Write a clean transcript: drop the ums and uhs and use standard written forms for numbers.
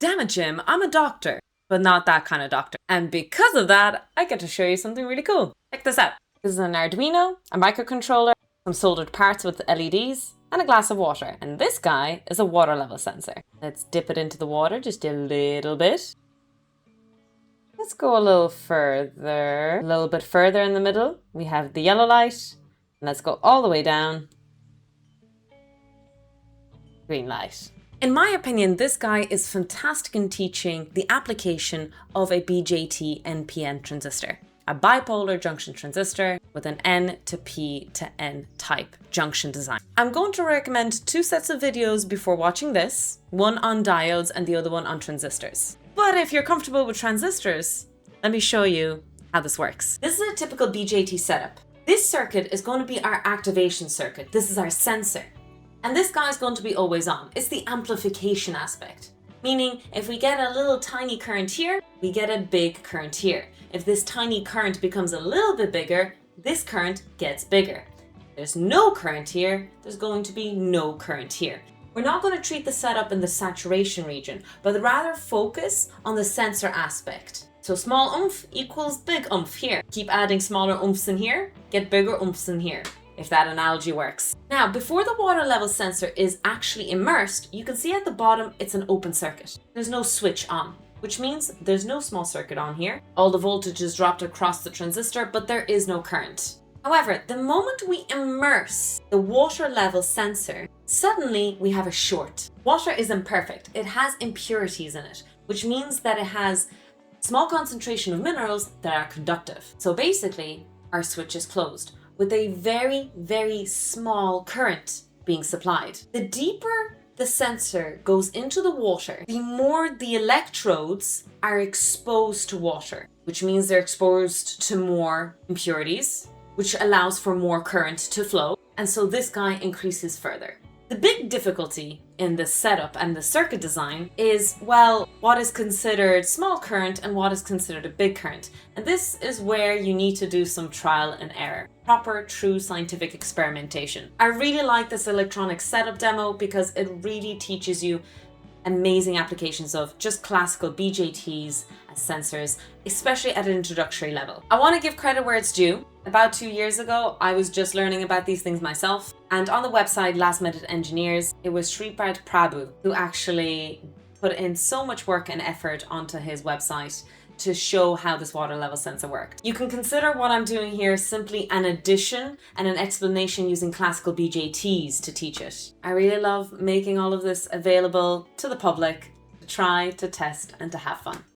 Damn it, Jim, I'm a doctor, but not that kind of doctor. And because of that, I get to show you something really cool. Check this out. This is an Arduino, a microcontroller, some soldered parts with LEDs, and a glass of water. And this guy is a water level sensor. Let's dip it into the water just a little bit. Let's go a little further. A little bit further in the middle, we have the yellow light. And let's go all the way down. Green light. In my opinion, this guy is fantastic in teaching the application of a BJT NPN transistor, a bipolar junction transistor with an N to P to N type junction design. I'm going to recommend two sets of videos before watching this, one on diodes and the other one on transistors. But if you're comfortable with transistors, let me show you how this works. This is a typical BJT setup. This circuit is going to be our activation circuit. This is our sensor. And this guy is going to be always on. It's the amplification aspect. Meaning, if we get a little tiny current here, we get a big current here. If this tiny current becomes a little bit bigger, this current gets bigger. If there's no current here, there's going to be no current here. We're not going to treat the setup in the saturation region, but rather focus on the sensor aspect. So small oomph equals big oomph here. Keep adding smaller oomphs in here, get bigger oomphs in here, if that analogy works. Now, before the water level sensor is actually immersed, you can see at the bottom it's an open circuit. There's no switch on, which means there's no small circuit on here. All the voltage is dropped across the transistor, but there is no current. However, the moment we immerse the water level sensor, suddenly we have a short. Water is imperfect. It has impurities in it, which means that it has small concentration of minerals that are conductive. So basically, our switch is closed with a very, very small current being supplied. The deeper the sensor goes into the water, the more the electrodes are exposed to water, which means they're exposed to more impurities, which allows for more current to flow. And so this guy increases further. The big difficulty in the setup and the circuit design is, well, what is considered small current and what is considered a big current. And this is where you need to do some trial and error. Proper, true scientific experimentation. I really like this electronic setup demo because it really teaches you amazing applications of just classical BJTs as sensors, especially at an introductory level. I want to give credit where it's due. About 2 years ago, I was just learning about these things myself. And on the website Last Minute Engineers, it was Shripad Prabhu who actually put in so much work and effort onto his website to show how this water level sensor worked. You can consider what I'm doing here simply an addition and an explanation using classical BJTs to teach it. I really love making all of this available to the public to try, to test, and to have fun.